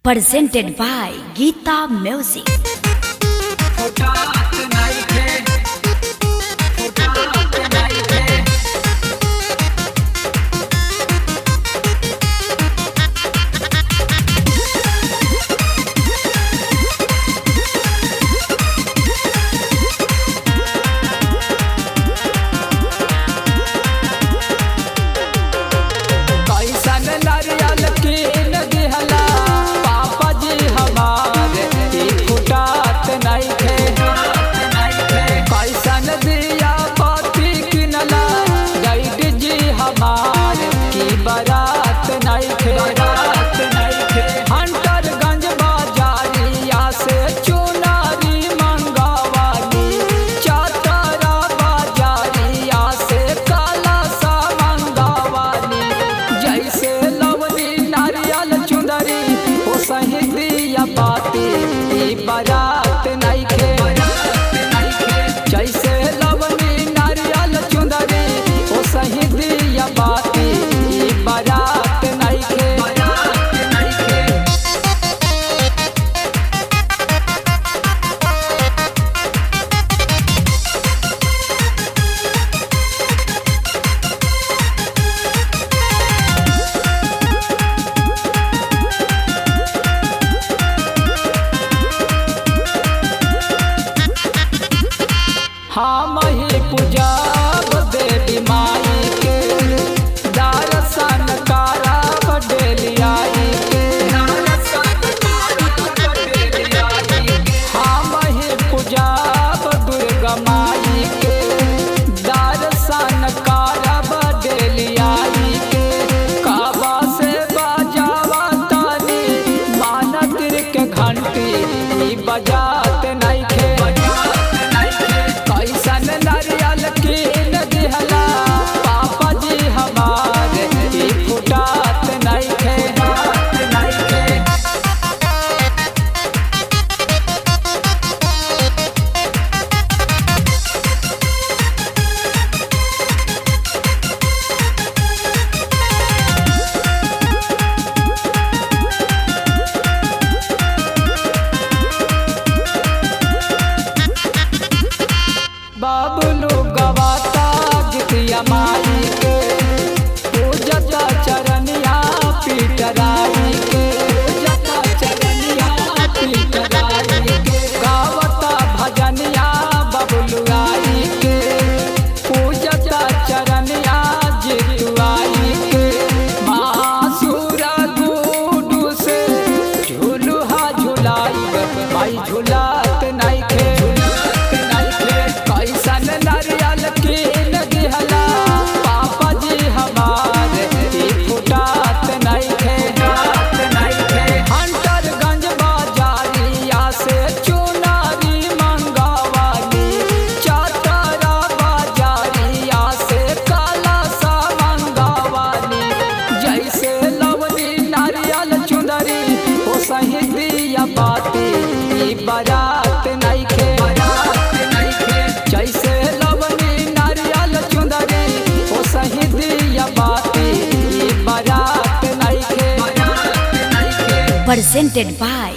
Presented by Geeta Music. बारात नहीं खे जैसे लवनी नारियल चुंदरी ओ सही दिया बाती बारात नहीं खे। हम ही पूजा देवी माई के दर्शन करब डेलियाई के। हम ही पूजा दुर्गा माई के दर्शन करब डेलियाई के। काबा से बजावा तानी मानतिर के घंटी बजात नहीं खे। नारियल की नदिहला पापा जी हमारे फुटात नहीं खे। बाबुलू गवाता गीतिया माई के पूजता चरनिया पीटराई के। गावता भजनिया बबुलू आई के पूजता चरनिया जितुआई के। मासूरा गुडू से झूलुहा झुलाई भाई झुलात नहीं खे। नारियल की नदिहला पापा जी हमारे फुटात नहीं खे। हंटरगंज बाजारिया से चुनारी मंगवानी चतरा बाजारिया से काला सा मंगवानी। जैसे लवनी नारियल चुंदरी ओ सही दिया बाती बारात नहीं खे। जैसे लवनी नारियल चुंदरी ओ सही दिया बाती बारात नहीं खे। Presented by